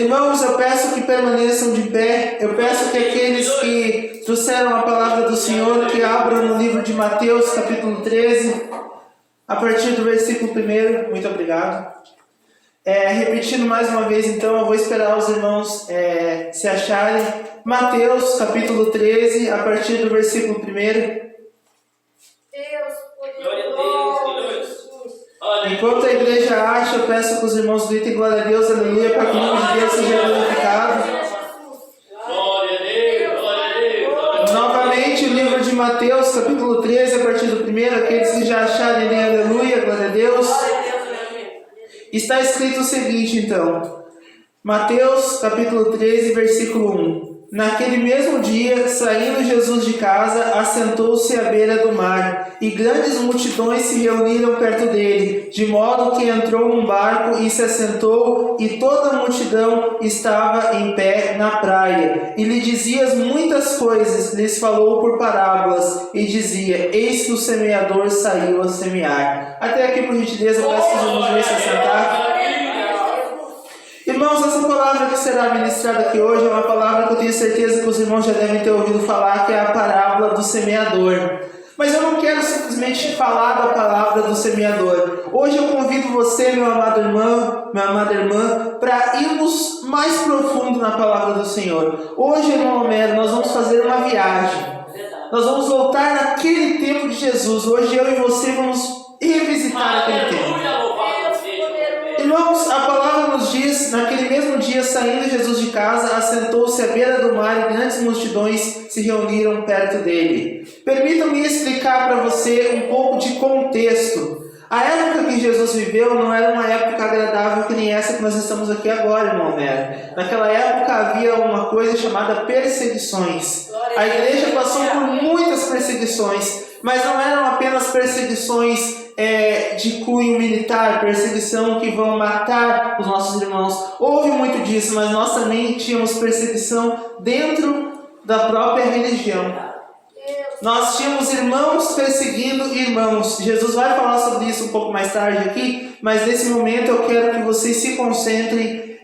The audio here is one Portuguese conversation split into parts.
Irmãos, eu peço que permaneçam de pé. Eu peço que aqueles que trouxeram a palavra do Senhor, que abram no livro de Mateus, capítulo 13, a partir do versículo 1. Muito obrigado. Repetindo mais uma vez, então, eu vou esperar os irmãos se acharem. Mateus, capítulo 13, a partir do versículo 1. Enquanto a igreja acha, eu peço que os irmãos gritem glória a Deus, aleluia, para que o nome de Deus seja glorificado. Novamente, o livro de Mateus, capítulo 13, a partir do 1. Aqueles que já acharem, aleluia, glória a Deus. Está escrito o seguinte, então. Mateus, capítulo 13, versículo 1. Naquele mesmo dia, saindo Jesus de casa, assentou-se à beira do mar, e grandes multidões se reuniram perto dele, de modo que entrou num barco e se assentou, e toda a multidão estava em pé na praia. E lhe dizia muitas coisas, lhes falou por parábolas, e dizia: eis que o semeador saiu a semear. Até aqui, por gentileza, eu peço que os irmãos venham se assentar. Irmãos, essa palavra que será ministrada aqui hoje é uma palavra que eu tenho certeza que os irmãos já devem ter ouvido falar, que é a parábola do semeador. Mas eu não quero simplesmente falar da palavra do semeador. Hoje eu convido você, meu amado irmão, minha amada irmã, para irmos mais profundo na palavra do Senhor. Hoje, irmão Homero, nós vamos fazer uma viagem. Nós vamos voltar naquele tempo de Jesus. Hoje eu e você vamos revisitar aquele tempo. Irmãos, a palavra nos diz: naquele mesmo dia, saindo Jesus de casa, assentou-se à beira do mar e grandes multidões se reuniram perto dele. Permitam-me explicar para você um pouco de contexto. A época que Jesus viveu não era uma época agradável que nem essa que nós estamos aqui agora, irmão Homero. Naquela época havia uma coisa chamada perseguições. A igreja passou por muitas perseguições, mas não eram apenas perseguições de cunho militar, perseguição que vão matar os nossos irmãos. Houve muito disso, mas nós também tínhamos perseguição dentro da própria religião. Nós tínhamos irmãos perseguindo irmãos. Jesus vai falar sobre isso um pouco mais tarde aqui, mas nesse momento eu quero que vocês se concentrem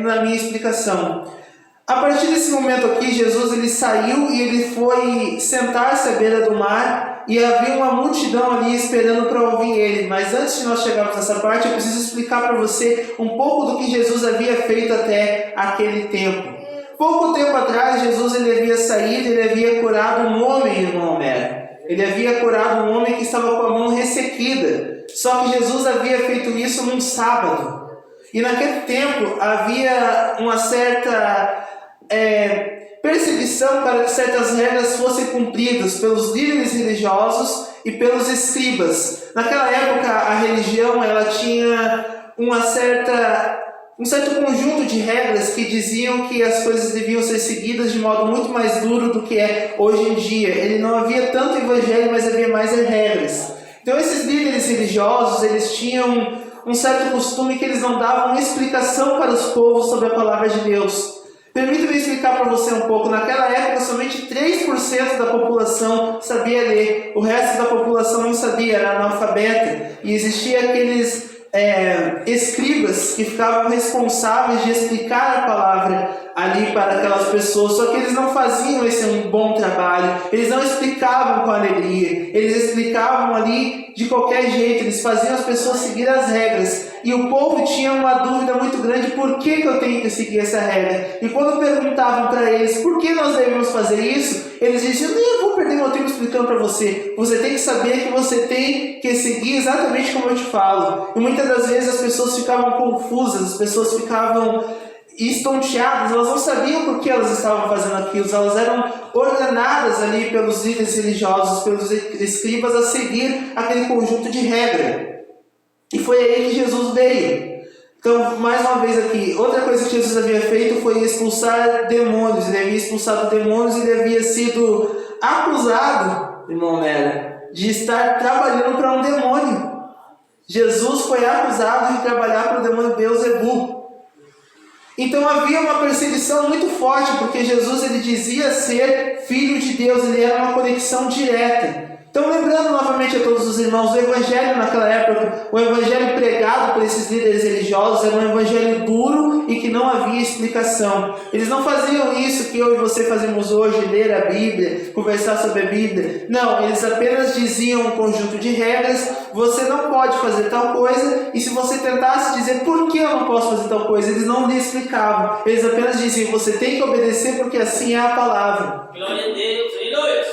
na minha explicação. A partir desse momento aqui, Jesus ele saiu e ele foi sentar-se à beira do mar, e havia uma multidão ali esperando para ouvir ele. Mas antes de nós chegarmos nessa parte, eu preciso explicar para você um pouco do que Jesus havia feito até aquele tempo. Pouco tempo atrás, Jesus ele havia saído, ele havia curado um homem, irmão Homero. Ele havia curado um homem que estava com a mão ressequida. Só que Jesus havia feito isso num sábado. E naquele tempo havia uma certa perseguição para que certas regras fossem cumpridas pelos líderes religiosos e pelos escribas. Naquela época, a religião ela tinha um certo conjunto de regras que diziam que as coisas deviam ser seguidas de modo muito mais duro do que é hoje em dia. Não havia tanto evangelho, mas havia mais regras. Então esses líderes religiosos, eles tinham um certo costume que eles não davam explicação para os povos sobre a palavra de Deus. Permita-me explicar para você um pouco. Naquela época, somente 3% da população sabia ler. O resto da população não sabia, era analfabeta. E existia aqueles escribas que ficavam responsáveis de explicar a palavra ali para aquelas pessoas, só que eles não faziam esse um bom trabalho, eles não explicavam com alegria, eles explicavam ali de qualquer jeito, eles faziam as pessoas seguir as regras, e o povo tinha uma dúvida muito grande: por que eu tenho que seguir essa regra? E quando perguntavam para eles por que nós devemos fazer isso, eles diziam: eu vou perder meu tempo explicando para você, você tem que saber que você tem que seguir exatamente como eu te falo. E muitas das vezes as pessoas ficavam confusas, as pessoas ficavam estonteadas, elas não sabiam por que elas estavam fazendo aquilo, elas eram ordenadas ali pelos líderes religiosos, pelos escribas a seguir aquele conjunto de regra. E foi aí que Jesus veio. Então, mais uma vez aqui, outra coisa que Jesus havia feito foi expulsar demônios. Ele havia expulsado demônios e ele havia sido acusado, irmão Homero, de estar trabalhando para um demônio. Jesus foi acusado de trabalhar para o demônio Beelzebub. Então havia uma perseguição muito forte, porque Jesus ele dizia ser filho de Deus, ele era uma conexão direta. Então, lembrando novamente a todos os irmãos, o evangelho naquela época, o evangelho pregado por esses líderes religiosos era um evangelho duro e que não havia explicação. Eles não faziam isso que eu e você fazemos hoje, ler a Bíblia, conversar sobre a Bíblia. Não, eles apenas diziam um conjunto de regras, você não pode fazer tal coisa, e se você tentasse dizer por que eu não posso fazer tal coisa, eles não lhe explicavam. Eles apenas diziam, você tem que obedecer porque assim é a palavra. Glória a Deus.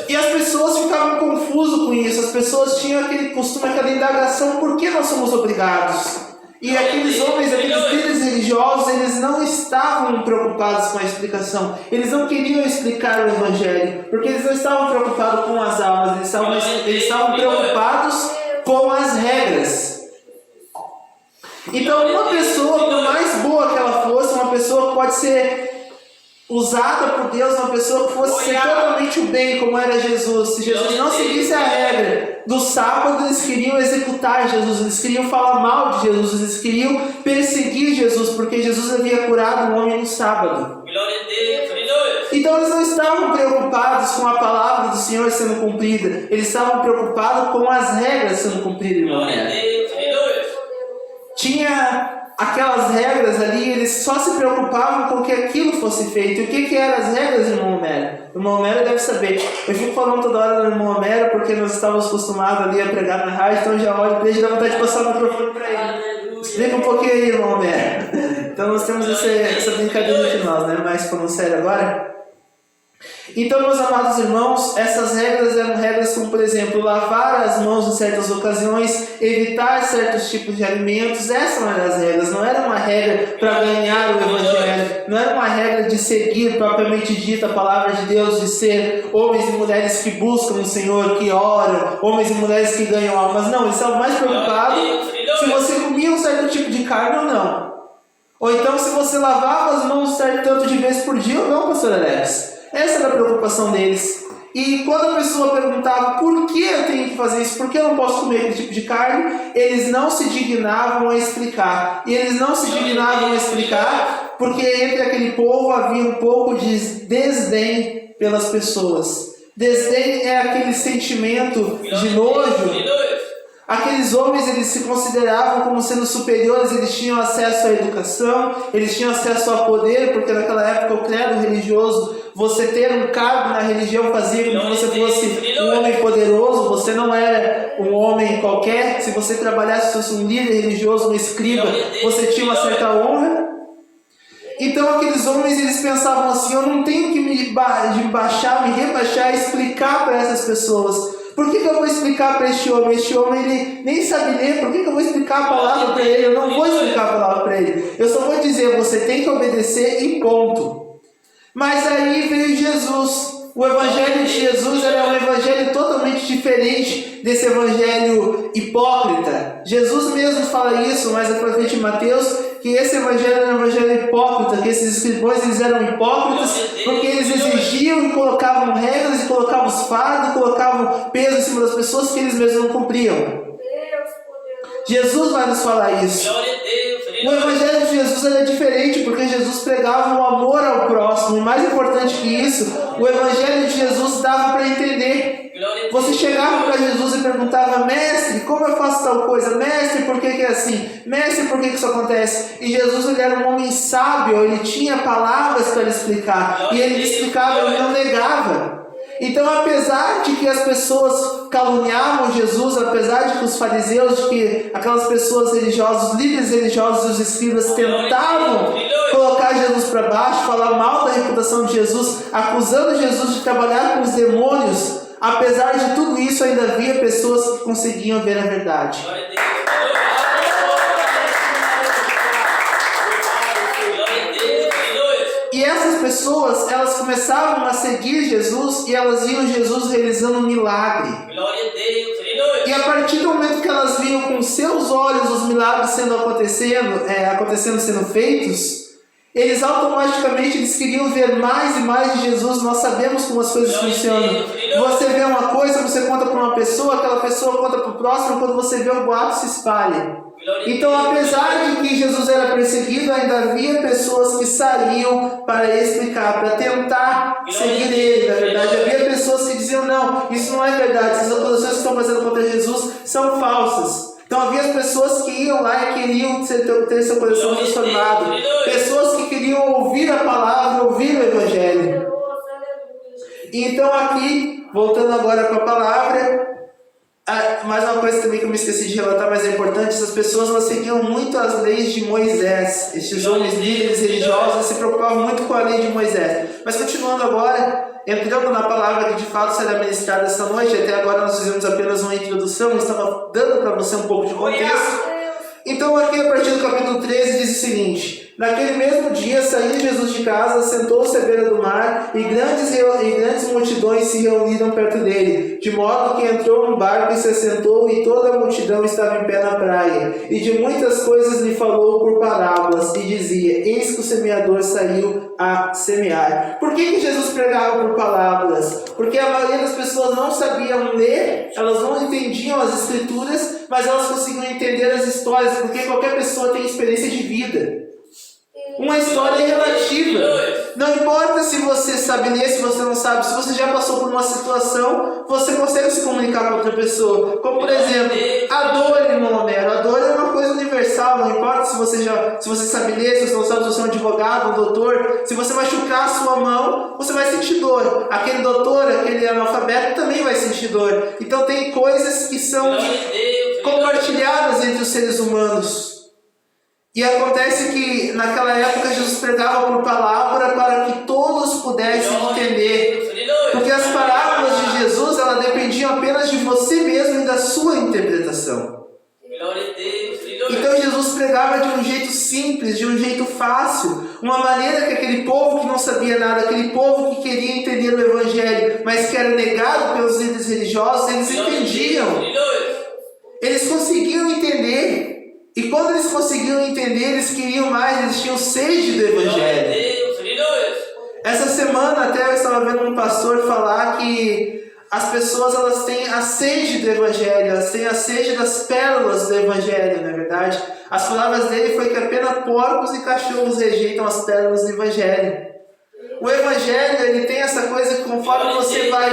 E as pessoas ficavam confusas com isso, as pessoas tinham aquele costume, aquela indagação, por que nós somos obrigados? E aqueles homens, aqueles líderes religiosos, eles não estavam preocupados com a explicação, eles não queriam explicar o evangelho, porque eles não estavam preocupados com as almas, eles estavam preocupados com as regras. Então, uma pessoa, por mais boa que ela fosse, uma pessoa que pode ser usada por Deus, uma pessoa que fosse ser totalmente o bem, como era Jesus. Se Jesus não seguisse a regra do sábado, eles queriam executar Jesus, eles queriam falar mal de Jesus, eles queriam perseguir Jesus, porque Jesus havia curado um homem no sábado. Então eles não estavam preocupados com a palavra do Senhor sendo cumprida, eles estavam preocupados com as regras sendo cumpridas, irmão. Tinha aquelas regras ali, eles só se preocupavam com que aquilo fosse feito. E o que eram as regras, irmão Homero? O irmão Homero deve saber. Eu fico falando toda hora do irmão Homero porque nós estávamos acostumados ali a pregar na rádio, então já olho para ele e dá vontade de passar o microfone para ele. Explica um pouquinho aí, irmão Homero. Então nós temos essa brincadeira entre nós, né? Mas falando sério agora. Então, meus amados irmãos, essas regras eram regras como, por exemplo, lavar as mãos em certas ocasiões, evitar certos tipos de alimentos. Essas eram as regras, não era uma regra para ganhar o evangelho, não era uma regra de seguir propriamente dita a palavra de Deus, de ser homens e mulheres que buscam o Senhor, que oram, homens e mulheres que ganham almas. Não, eles estavam mais preocupados se você comia um certo tipo de carne ou não. Ou então se você lavava as mãos certo tanto de vezes por dia ou não, pastor Alex. Essa era a preocupação deles. E quando a pessoa perguntava por que eu tenho que fazer isso, por que eu não posso comer aquele tipo de carne, eles não se dignavam a explicar. E eles não se dignavam a explicar porque entre aquele povo havia um pouco de desdém pelas pessoas. Desdém é aquele sentimento de nojo. Aqueles homens, eles se consideravam como sendo superiores, eles tinham acesso à educação, eles tinham acesso ao poder, porque naquela época o credo religioso, você ter um cargo na religião fazia com que você fosse um homem poderoso, você não era um homem qualquer. Se você trabalhasse, se fosse um líder religioso, um escriba, você tinha uma certa honra. Então aqueles homens, eles pensavam assim, eu não tenho que me rebaixar e explicar para essas pessoas. Por que eu vou explicar para este homem? Este homem, ele nem sabe ler, por que eu vou explicar a palavra para ele? Eu não vou explicar a palavra para ele. Eu só vou dizer, você tem que obedecer e ponto. Mas aí veio Jesus. O evangelho de Jesus era um evangelho totalmente diferente desse evangelho hipócrita. Jesus mesmo fala isso, mas é para em Mateus, que esse evangelho era um evangelho hipócrita, que esses escribões eles eram hipócritas, porque eles exigiam e colocavam regras, e colocavam os fardos, e colocavam peso em cima das pessoas que eles mesmos não cumpriam. Jesus vai nos falar isso. O evangelho de Jesus era diferente, porque Jesus pregava o amor ao próximo, e mais importante que isso, o evangelho de Jesus dava para entender. Você chegava para Jesus e perguntava, mestre, como eu faço tal coisa? Mestre, por que é assim? Mestre, por que isso acontece? E Jesus, ele era um homem sábio, ele tinha palavras para explicar, e ele explicava, ele não negava. Então, apesar de que as pessoas caluniavam Jesus, apesar de que os fariseus, de que aquelas pessoas religiosas, os líderes religiosos e os escribas tentavam colocar Jesus para baixo, falar mal da reputação de Jesus, acusando Jesus de trabalhar com os demônios, apesar de tudo isso, ainda havia pessoas que conseguiam ver a verdade. E essas pessoas, elas começavam a seguir Jesus e elas viam Jesus realizando um milagre. E a partir do momento que elas viam com seus olhos os milagres sendo feitos, eles automaticamente eles queriam ver mais e mais de Jesus. Nós sabemos como as coisas funcionam. Você vê uma coisa, você conta para uma pessoa, aquela pessoa conta para o próximo, quando você vê o boato se espalha. Então, apesar de que Jesus era perseguido, ainda havia pessoas que saíam para explicar, para tentar seguir ele. Na verdade, havia pessoas que diziam: não, isso não é verdade, essas acusações que estão fazendo contra Jesus são falsas. Então havia pessoas que iam lá e queriam ter seu coração transformado, pessoas que queriam ouvir a palavra, ouvir o Evangelho. Então aqui, voltando agora para a palavra, mais uma coisa também que eu me esqueci de relatar, mas é importante: essas pessoas elas seguiam muito as leis de Moisés. Estes homens líderes religiosos se preocupavam muito com a lei de Moisés. Mas continuando agora, entrando na palavra que de fato será ministrada esta noite, até agora nós fizemos apenas uma introdução, eu estava dando para você um pouco de contexto. Então aqui a partir do capítulo 13 diz o seguinte: naquele mesmo dia, saindo Jesus de casa, sentou-se à beira do mar, e grandes multidões se reuniram perto dele, de modo que entrou no barco e se assentou, e toda a multidão estava em pé na praia. E de muitas coisas lhe falou por parábolas, e dizia: eis que o semeador saiu a semear. Por que Jesus pregava por parábolas? Porque a maioria das pessoas não sabiam ler, elas não entendiam as escrituras, mas elas conseguiam entender as histórias, porque qualquer pessoa tem experiência de vida. Uma história relativa. Não importa se você sabe ler, se você não sabe, se você já passou por uma situação, você consegue se comunicar com outra pessoa. Como por exemplo, a dor, irmão Homero. A dor é uma coisa universal. Não importa se você sabe ler, se você não sabe, se você é um advogado, um doutor. Se você machucar a sua mão, você vai sentir dor. Aquele doutor, aquele analfabeto também vai sentir dor. Então tem coisas que são compartilhadas entre os seres humanos. E acontece que naquela época Jesus pregava por palavra para que todos pudessem entender. Porque as parábolas de Jesus, elas dependiam apenas de você mesmo e da sua interpretação. Então Jesus pregava de um jeito simples, de um jeito fácil, uma maneira que aquele povo que não sabia nada, aquele povo que queria entender o Evangelho, mas que era negado pelos líderes religiosos, eles entendiam. Eles conseguiam entender. E quando eles conseguiam entender, eles queriam mais, eles tinham sede do Evangelho. Essa semana até eu estava vendo um pastor falar que as pessoas elas têm a sede do Evangelho, elas têm a sede das pérolas do Evangelho, na verdade. As palavras dele foi que apenas porcos e cachorros rejeitam as pérolas do Evangelho. O Evangelho, ele tem essa coisa que conforme você vai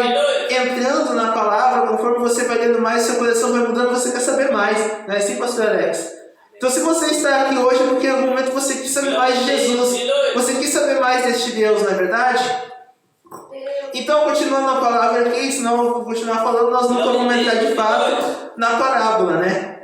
entrando na palavra, conforme você vai lendo mais, seu coração vai mudando, você quer saber mais. Não é assim, pastor Alex? Então se você está aqui hoje é porque em algum momento você quis saber mais de Jesus. Você quis saber mais deste Deus, não é verdade? Então, continuando a palavra aqui, senão eu vou continuar falando, nós não vamos entrar de fato na parábola, né?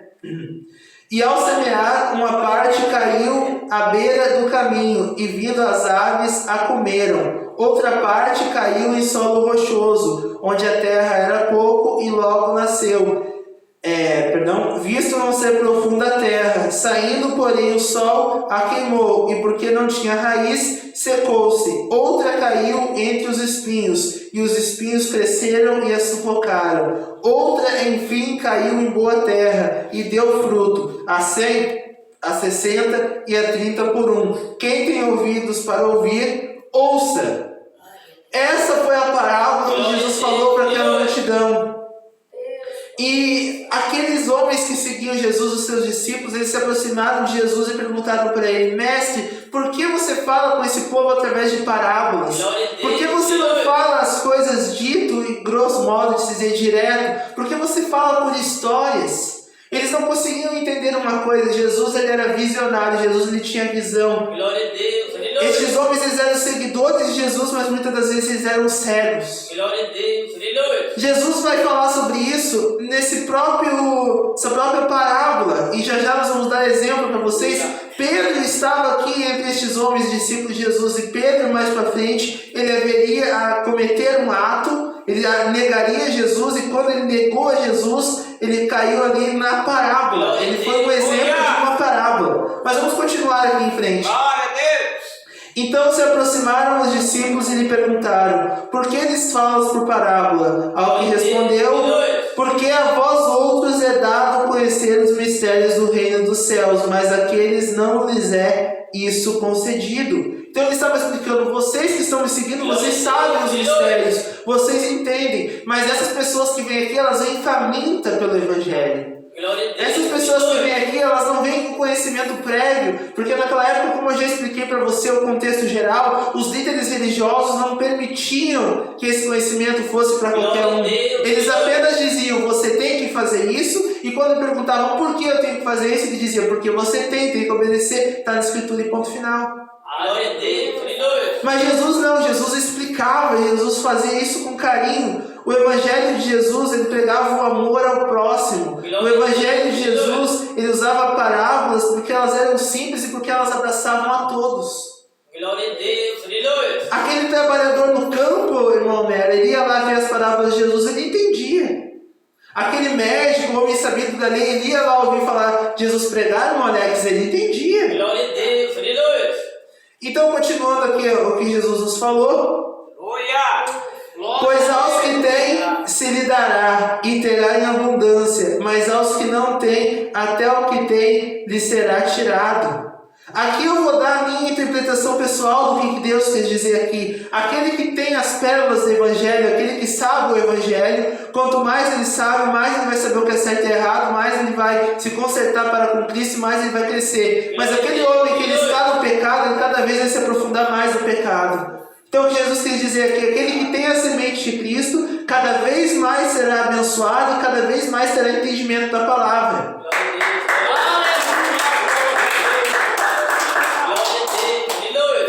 E ao semear, uma parte caiu à beira do caminho, e vindo as aves a comeram. Outra parte caiu em solo rochoso, onde a terra era pouco e logo nasceu. Visto não ser profunda a terra, saindo porém o sol a queimou, e porque não tinha raiz, secou-se. Outra caiu entre os espinhos, e os espinhos cresceram e a sufocaram. Outra, enfim, caiu em boa terra, e deu fruto, a 100, a 60 e a 30 por um. Quem tem ouvidos para ouvir, ouça. Essa foi a parábola que Jesus falou para aquela multidão. E aqueles homens que seguiam Jesus, os seus discípulos, eles se aproximaram de Jesus e perguntaram para ele: Mestre, por que você fala com esse povo através de parábolas? Por que você não fala as coisas dito e grosso modo de dizer direto? Por que você fala por histórias? Eles não conseguiam entender uma coisa: Jesus ele era visionário, Jesus ele tinha visão. Estes homens eles eram seguidores de Jesus, mas muitas das vezes eles eram cegos. Jesus vai falar sobre isso nessa própria parábola, e já nós vamos dar exemplo para vocês. Pedro estava aqui entre estes homens discípulos de Jesus, e Pedro mais para frente ele haveria a cometer um ato, ele negaria Jesus, e quando ele negou a Jesus, ele caiu ali na parábola. Ele foi um exemplo de uma parábola. Mas vamos continuar aqui em frente. Então se aproximaram os discípulos e lhe perguntaram: por que lhes falas por parábola? Ao que respondeu: porque a vós outros é dado conhecer os mistérios do reino dos céus, mas àqueles não lhes é isso concedido. Então ele estava explicando: vocês que estão me seguindo, vocês sabem os mistérios, vocês entendem, mas essas pessoas que vêm aqui, elas vêm famintas pelo Evangelho. Essas pessoas que vêm aqui, elas não vêm conhecimento prévio, porque naquela época, como eu já expliquei para você o contexto geral, os líderes religiosos não permitiam que esse conhecimento fosse para qualquer um. Eles apenas diziam, você tem que fazer isso, e quando perguntavam por que eu tenho que fazer isso, ele dizia, porque você tem que obedecer, está na escritura e ponto final. Mas Jesus não, Jesus explicava, Jesus fazia isso com carinho. O Evangelho de Jesus, ele pregava o amor ao próximo. O Evangelho de Jesus, ele usava parábolas porque elas eram simples e porque elas abraçavam a todos. Aquele trabalhador no campo, irmão Mera, ele ia lá ver as parábolas de Jesus, ele entendia. Aquele médico, o homem sabido da lei, ele ia lá ouvir falar Jesus pregar, irmão Alex, ele entendia. Então, continuando aqui o que Jesus nos falou. Pois aos que têm se lhe dará e terá em abundância, mas aos que não têm, até o que têm lhe será tirado. Aqui eu vou dar a minha interpretação pessoal do que Deus quer dizer aqui. Aquele que tem as pérolas do Evangelho, aquele que sabe o Evangelho, quanto mais ele sabe, mais ele vai saber o que é certo e errado, mais ele vai se consertar para com Cristo, mais ele vai crescer. Mas aquele homem que ele está no pecado, ele cada vez vai se aprofundar mais no pecado. Então o que Jesus quer dizer aqui, aquele que tem a semente de Cristo, cada vez mais será abençoado e cada vez mais terá entendimento da palavra.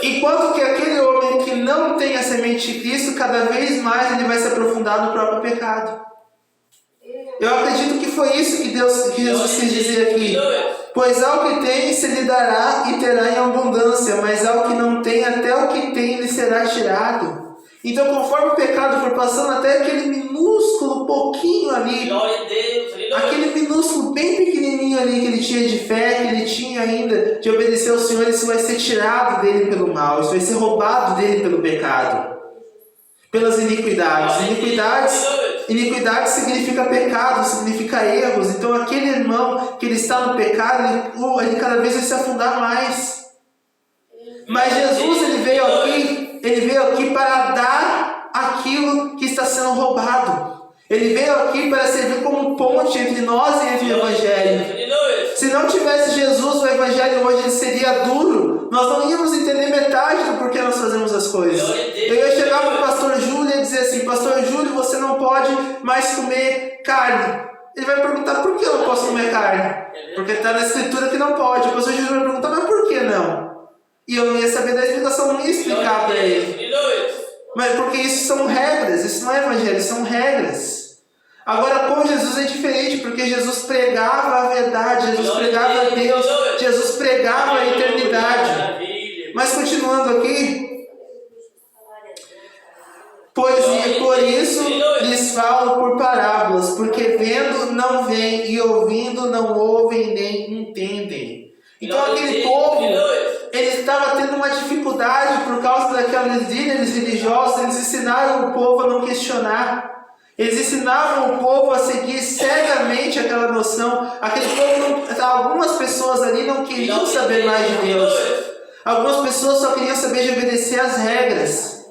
Enquanto que aquele homem que não tem a semente de Cristo, cada vez mais ele vai se aprofundar no próprio pecado. Eu acredito que foi isso que Jesus quis dizer aqui. Pois ao que tem se lhe dará e terá em abundância, mas ao que não tem, até o que tem lhe será tirado. Então, conforme o pecado for passando, até aquele minúsculo pouquinho ali, aquele minúsculo bem pequenininho ali que ele tinha de fé, que ele tinha ainda de obedecer ao Senhor, isso vai ser tirado dele pelo mal, isso vai ser roubado dele pelo pecado, pelas iniquidades. Iniquidade significa pecado, significa erros. Então aquele irmão que ele está no pecado, ele cada vez vai se afundar mais. Mas Jesus ele veio aqui para dar aquilo que está sendo roubado. Ele veio aqui para servir como ponte entre nós e entre o Evangelho. Se não tivesse Jesus, o Evangelho hoje ele seria duro. Nós não íamos entender metade do porquê nós fazemos as coisas. Eu ia chegar para o pastor Júlio e dizer assim, pastor Júlio, você não pode mais comer carne. Ele vai perguntar, por que eu não posso comer carne? Porque está na escritura que não pode. O pastor Júlio vai perguntar, mas por que não? E eu não ia saber da explicação, não ia explicar para ele. Mas porque isso são regras, isso não é Evangelho, isso são regras. Agora com Jesus é diferente, porque Jesus pregava a verdade, Jesus pregava a Deus, Jesus pregava a eternidade. Mas continuando aqui, pois por isso lhes falo por parábolas, porque vendo não veem e ouvindo não ouvem nem entendem. Então aquele povo, ele estava tendo uma dificuldade por causa daqueles líderes religiosos, eles ensinaram o povo a não questionar. Eles ensinavam o povo a seguir cegamente aquela noção. Aquele povo, algumas pessoas ali não queriam saber mais de Deus. Algumas pessoas só queriam saber de obedecer às regras.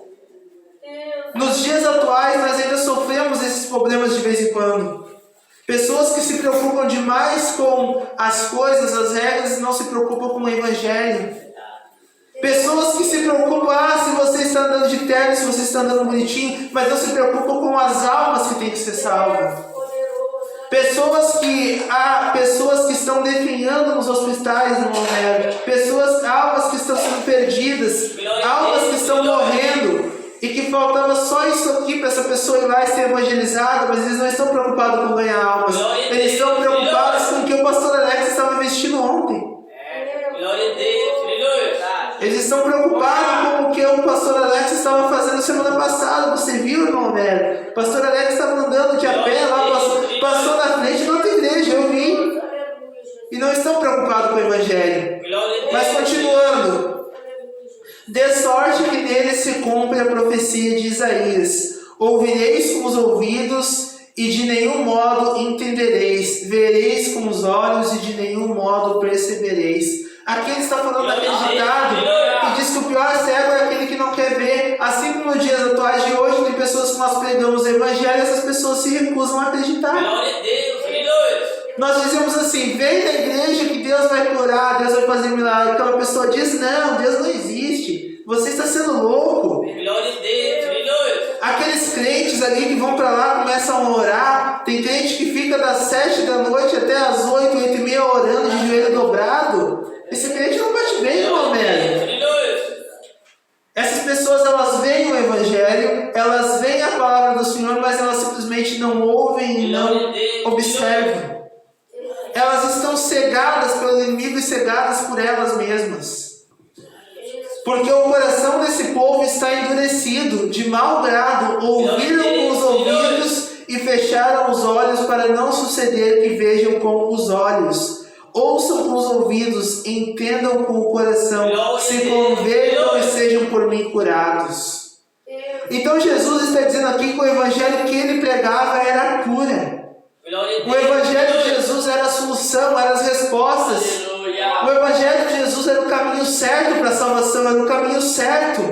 Nos dias atuais nós ainda sofremos esses problemas de vez em quando. Pessoas que se preocupam demais com as coisas, as regras, e não se preocupam com o Evangelho. Pessoas que se preocupam, se você está andando de terno, se você está andando bonitinho, mas não se preocupam com as almas que têm que ser salvas. Pessoas que estão definhando nos hospitais, no momento. Almas que estão sendo perdidas, almas que estão morrendo, e que faltava só isso aqui para essa pessoa ir lá e ser evangelizada, mas eles não estão preocupados com ganhar almas. Eles estão preocupados com o que o pastor Alex estava vestindo ontem. Eles estão preocupados com o que o pastor Alex estava fazendo semana passada. Você viu, irmão Homero? O pastor Alex estava andando de a pé lá, passou na frente de outra igreja, eu vi. E não estão preocupados com o Evangelho. Mas continuando. De sorte que nele se cumpre a profecia de Isaías. Ouvireis com os ouvidos e de nenhum modo entendereis. Vereis com os olhos e de nenhum modo percebereis. Aqui ele está falando daquele ditado que diz que o pior cego é aquele que não quer ver. Assim como nos dias atuais de hoje, tem pessoas que nós pregamos o Evangelho e essas pessoas se recusam a acreditar. Nós dizemos assim, vem da igreja que Deus vai curar. curar, Deus vai fazer milagre. Aquela pessoa diz, não, Deus não existe. Você está sendo louco. Glória a Deus, aleluia. Aqueles crentes ali que vão para lá, começam a orar. Tem crente que fica das 7 da noite até as 8, 8 e meia orando de joelho dobrado. Esse crente não bate bem, irmão Melo. Essas pessoas, elas veem o Evangelho, elas veem a palavra do Senhor, mas elas simplesmente não ouvem e não observam. Elas estão cegadas pelo inimigo e cegadas por elas mesmas. Porque o coração desse povo está endurecido, de mau grado, ouviram com os ouvidos e fecharam os olhos para não suceder que vejam com os olhos. Ouçam com os ouvidos, entendam com o coração, se convertam e sejam por mim curados. Então Jesus está dizendo aqui que o evangelho que ele pregava era a cura. O evangelho de Jesus era a solução, eram as respostas. O evangelho de Jesus era o caminho certo para a salvação, era o caminho certo.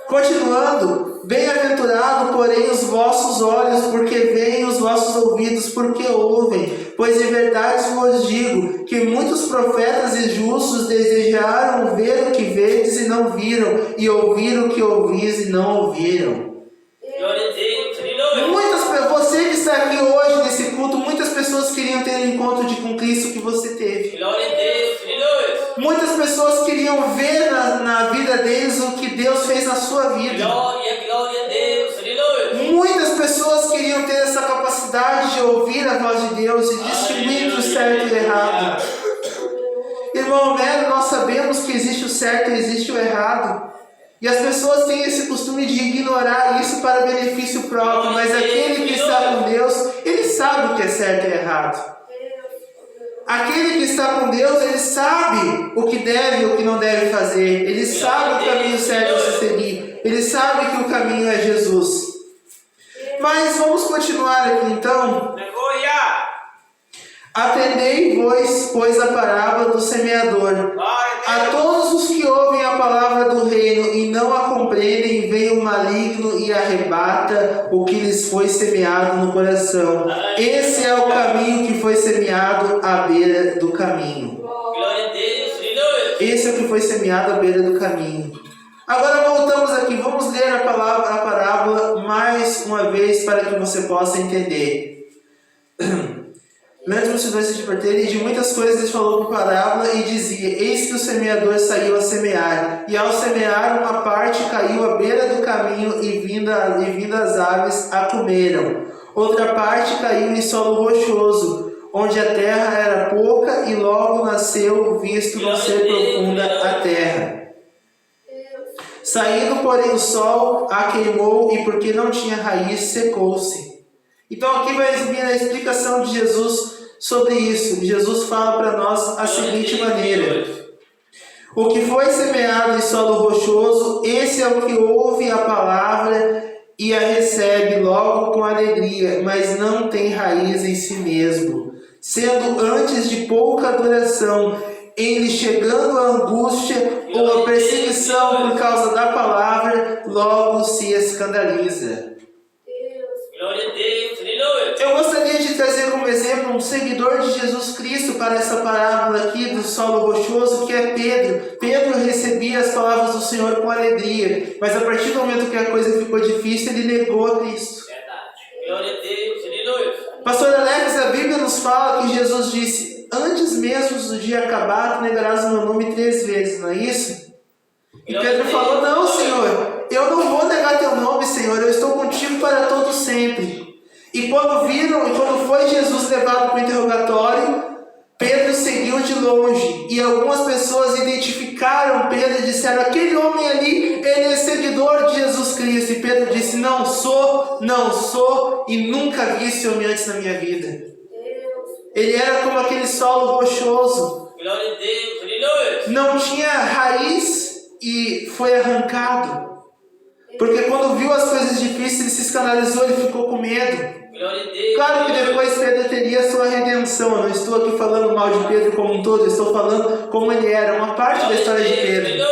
Continuando, bem-aventurado, porém, os vossos olhos, porque veem, os vossos ouvidos, porque ouvem. Pois em verdade vos digo, que muitos profetas e justos desejaram ver o que vedes e não viram, e ouvir o que ouvis e não ouviram. Você que está aqui hoje nesse culto, muitas pessoas queriam ter um encontro com Cristo que você teve. Muitas pessoas queriam ver na vida deles o que Deus fez na sua vida. Muitas pessoas queriam ter essa capacidade de ouvir a voz de Deus e distinguir entre o certo e o errado. Irmão Melo, nós sabemos que existe o certo e existe o errado. E as pessoas têm esse costume de ignorar isso para benefício próprio, mas aquele que está com Deus, ele sabe o que é certo e errado. Aquele que está com Deus, ele sabe o que deve e o que não deve fazer. Ele sabe o caminho certo a se seguir. Ele sabe que o caminho é Jesus. Mas vamos continuar aqui então. Atendei-vos, pois, a parábola do semeador. A todos os que ouvem a palavra do reino e não a compreendem, vem o maligno e arrebata o que lhes foi semeado no coração. Esse é o caminho que foi semeado à beira do caminho. Esse é o que foi semeado à beira do caminho. Agora voltamos aqui, vamos ler a parábola mais uma vez para que você possa entender. Grandes multidões se divertiram, e de muitas coisas ele falou por parábola e dizia: eis que o semeador saiu a semear, e ao semear uma parte caiu à beira do caminho, e vindo as aves a comeram. Outra parte caiu em solo rochoso, onde a terra era pouca, e logo nasceu, visto não ser profunda a terra. Saindo, porém, o sol a queimou, e porque não tinha raiz, secou-se. Então aqui vai vir a explicação de Jesus sobre isso. Jesus fala para nós a seguinte maneira: o que foi semeado em solo rochoso, esse é o que ouve a palavra e a recebe logo com alegria, mas não tem raiz em si mesmo, sendo antes de pouca duração, em lhe chegando a angústia ou a perseguição por causa da palavra, logo se escandaliza. Eu gostaria de trazer como exemplo um seguidor de Jesus Cristo para essa parábola aqui do solo rochoso, que é Pedro. Pedro recebia as palavras do Senhor com alegria, mas a partir do momento que a coisa ficou difícil, ele negou a Cristo. Pastor Alex, a Bíblia nos fala que Jesus disse: antes mesmo do dia acabar, tu negarás o meu nome 3 vezes, não é isso? E Pedro falou: não, Senhor, eu não vou negar teu nome, Senhor, eu estou contigo para todo sempre. E quando foi Jesus levado para o interrogatório, Pedro seguiu de longe, e algumas pessoas identificaram Pedro e disseram: aquele homem ali, ele é seguidor de Jesus Cristo. E Pedro disse: não sou, e nunca vi esse homem antes na minha vida. Ele era como aquele solo rochoso, não tinha raiz e foi arrancado, porque quando viu as coisas difíceis, ele se escandalizou, ele ficou com medo. Claro que depois Pedro teria a sua redenção. Eu não estou aqui falando mal de Pedro como um todo, eu estou falando como ele era, uma parte da história de Pedro.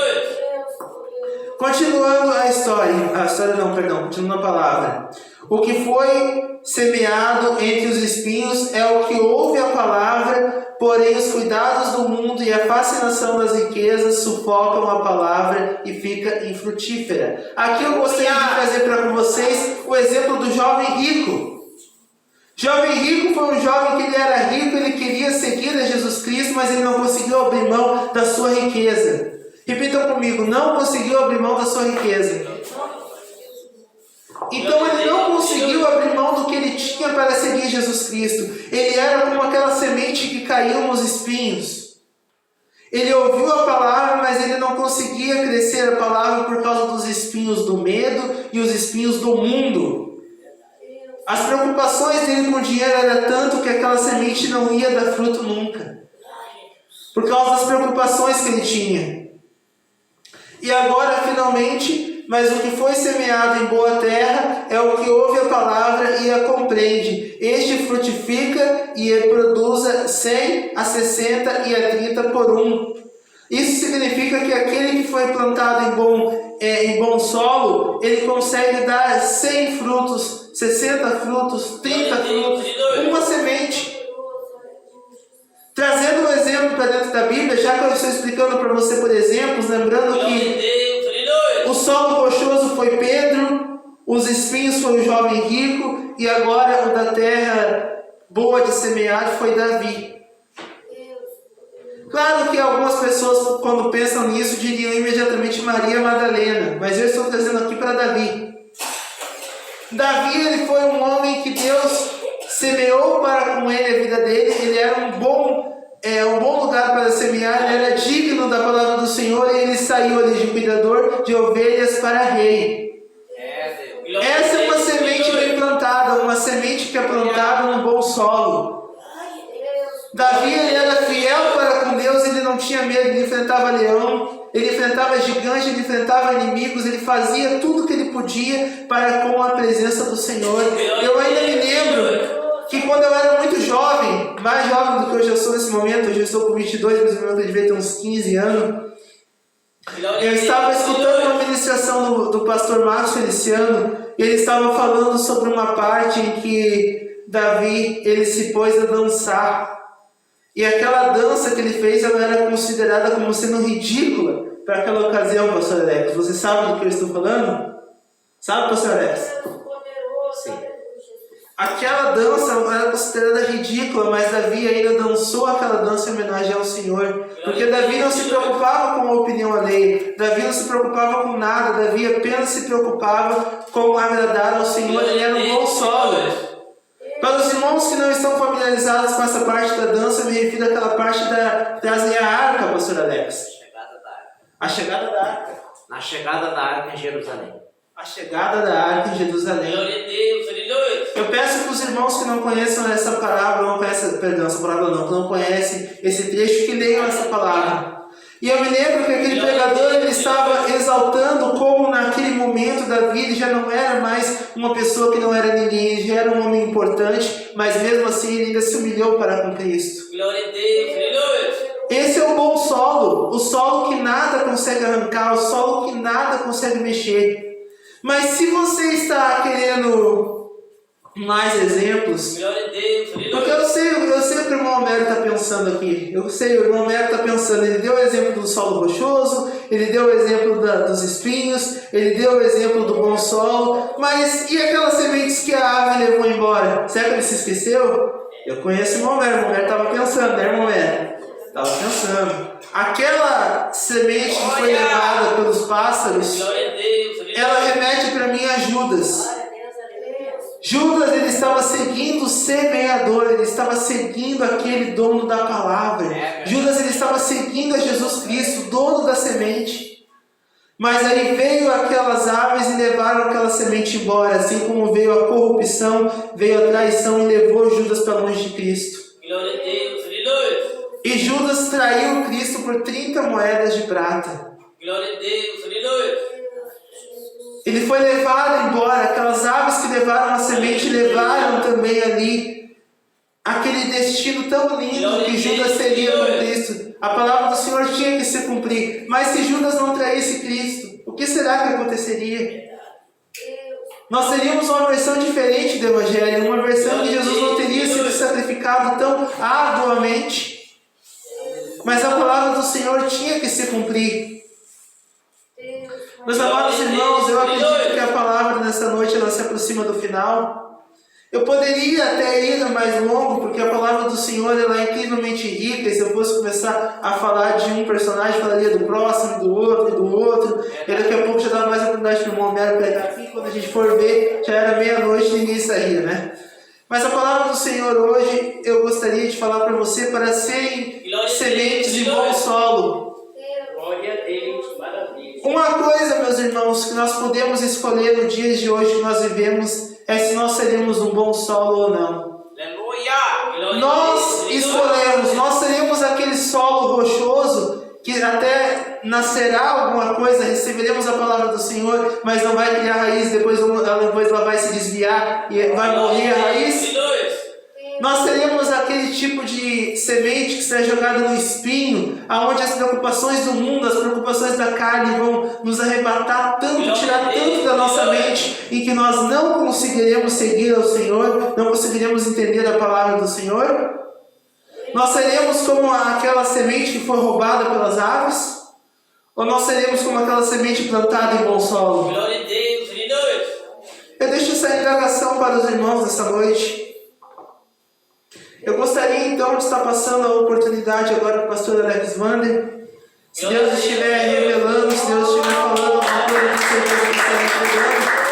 Continuando a história não, perdão, continuando a palavra. O que foi semeado entre os espinhos é o que ouve a palavra, porém os cuidados do mundo e a fascinação das riquezas sufocam a palavra e fica infrutífera. Aqui eu gostaria de trazer para vocês o exemplo do jovem rico. Jovem rico foi um jovem que ele era rico, ele queria seguir a Jesus Cristo, mas ele não conseguiu abrir mão da sua riqueza. Repitam comigo, não conseguiu abrir mão da sua riqueza. Então ele não conseguiu abrir mão do que ele tinha para seguir Jesus Cristo. Ele era como aquela semente que caiu nos espinhos. Ele ouviu a palavra, mas ele não conseguia crescer a palavra por causa dos espinhos do medo e os espinhos do mundo. As preocupações dele com o dinheiro era tanto que aquela semente não ia dar fruto nunca. Por causa das preocupações que ele tinha. E agora, finalmente, mas o que foi semeado em boa terra é o que ouve a palavra e a compreende. Este frutifica e produz 100, a 60 e a 30 por 1. Isso significa que aquele que foi plantado em bom solo, ele consegue dar 100 frutos, 60 frutos, 30 frutos, uma semente. Trazendo um exemplo para dentro da Bíblia, já que eu estou explicando para você por exemplos, lembrando que o solo rochoso foi Pedro, os espinhos foi o jovem rico, e agora o da terra boa de semear foi Davi. Claro que algumas pessoas, quando pensam nisso, diriam imediatamente Maria Madalena, mas eu estou trazendo aqui para Davi. Davi, ele foi um homem que Deus semeou para com ele a vida dele. Ele era um bom lugar para semear, ele era digno da palavra do Senhor, e ele saiu ali de cuidador de ovelhas para rei. Essa é uma semente bem plantada, uma semente que é plantada num bom solo. Davi, ele era fiel para com Deus, ele não tinha medo, ele enfrentava leão, ele enfrentava gigantes, ele enfrentava inimigos, ele fazia tudo o que ele podia para com a presença do Senhor. Eu ainda me lembro que quando eu era muito jovem, mais jovem do que eu já sou nesse momento, hoje eu estou com 22, mas eu devia ter uns 15 anos, eu estava escutando uma ministração do pastor Márcio Feliciano, e ele estava falando sobre uma parte em que Davi, ele se pôs a dançar. E aquela dança que ele fez, ela era considerada como sendo ridícula para aquela ocasião, pastor Alex. Você sabe do que eu estou falando? Sabe, pastor Alex? Sim. Aquela dança era considerada ridícula, mas Davi ainda dançou aquela dança em homenagem ao Senhor. Porque Davi não se preocupava com a opinião alheia. Davi não se preocupava com nada. Davi apenas se preocupava com agradar ao Senhor. Ele era um bom solo. Para os irmãos que não estão familiarizados com essa parte da dança, eu me refiro àquela parte da trazer a arca, pastor Alex. A chegada da arca. Na chegada da arca em Jerusalém. A chegada da arca em Jerusalém. Eu peço para os irmãos que não conheçam essa parábola, que não conhecem esse trecho, que leiam essa palavra. E eu me lembro que aquele pregador, ele estava exaltando como naquele momento Davi, ele já não era mais uma pessoa que não era ninguém, ele já era um homem importante, mas mesmo assim ele ainda se humilhou para com Cristo. Esse é o bom solo, o solo que nada consegue arrancar, o solo que nada consegue mexer. Mas se você está querendo mais exemplos, porque eu sei o que o irmão Homero está pensando aqui. Eu sei, o irmão Homero está pensando, ele deu o exemplo do solo rochoso, ele deu o exemplo dos espinhos, ele deu o exemplo do bom solo, mas e aquelas sementes que a ave levou embora? Será que ele se esqueceu? Eu conheço o irmão Homero estava pensando, né, irmão Homero? Estava pensando. Aquela semente que foi levada pelos pássaros, ela remete para mim a Judas. Judas, ele estava seguindo o semeador, ele estava seguindo aquele dono da palavra. Judas, ele estava seguindo a Jesus Cristo, dono da semente. Mas aí veio aquelas aves e levaram aquela semente embora, assim como veio a corrupção, veio a traição e levou Judas para longe de Cristo. E Judas traiu Cristo por 30 moedas de prata. Ele foi levado embora, aquelas aves que levaram a semente levaram também ali aquele destino tão lindo que Judas seria com Cristo. A palavra do Senhor tinha que se cumprir, mas se Judas não traísse Cristo, o que será que aconteceria? Nós teríamos uma versão diferente do Evangelho, uma versão que Jesus não teria sido sacrificado tão arduamente, mas a palavra do Senhor tinha que se cumprir. Meus amados irmãos, eu acredito que a palavra nessa noite ela se aproxima do final. Eu poderia até ir mais longo, porque a palavra do Senhor ela é incrivelmente rica, e se eu fosse começar a falar de um personagem, falaria do próximo, do outro, e do outro, e daqui a pouco já dá mais oportunidade para o irmão Homero pregar aqui, quando a gente for ver, já era meia-noite e ninguém saía, né? Mas a palavra do Senhor hoje, eu gostaria de falar para você, para serem sementes em bom solo. Glória a Deus, maravilha. Uma coisa, meus irmãos, que nós podemos escolher no dia de hoje que nós vivemos, é se nós seremos um bom solo ou não. Aleluia. Nós escolhemos, nós seremos aquele solo rochoso que até nascerá alguma coisa, receberemos a palavra do Senhor, mas não vai criar raiz, depois ela vai se desviar e vai morrer a raiz. Nós seremos aquele tipo de semente que será jogada no espinho, aonde as preocupações do mundo, as preocupações da carne vão nos arrebatar tanto, tirar tanto da nossa mente, em que nós não conseguiremos seguir ao Senhor, não conseguiremos entender a palavra do Senhor. Nós seremos como aquela semente que foi roubada pelas aves, ou nós seremos como aquela semente plantada em bom solo? Glória a Deus, aleluia. Eu deixo essa indagação para os irmãos nessa noite. Eu gostaria então de estar passando a oportunidade agora para o pastor Alex Vander. Se Deus estiver revelando, se Deus estiver falando alguma coisa que você está entendendo,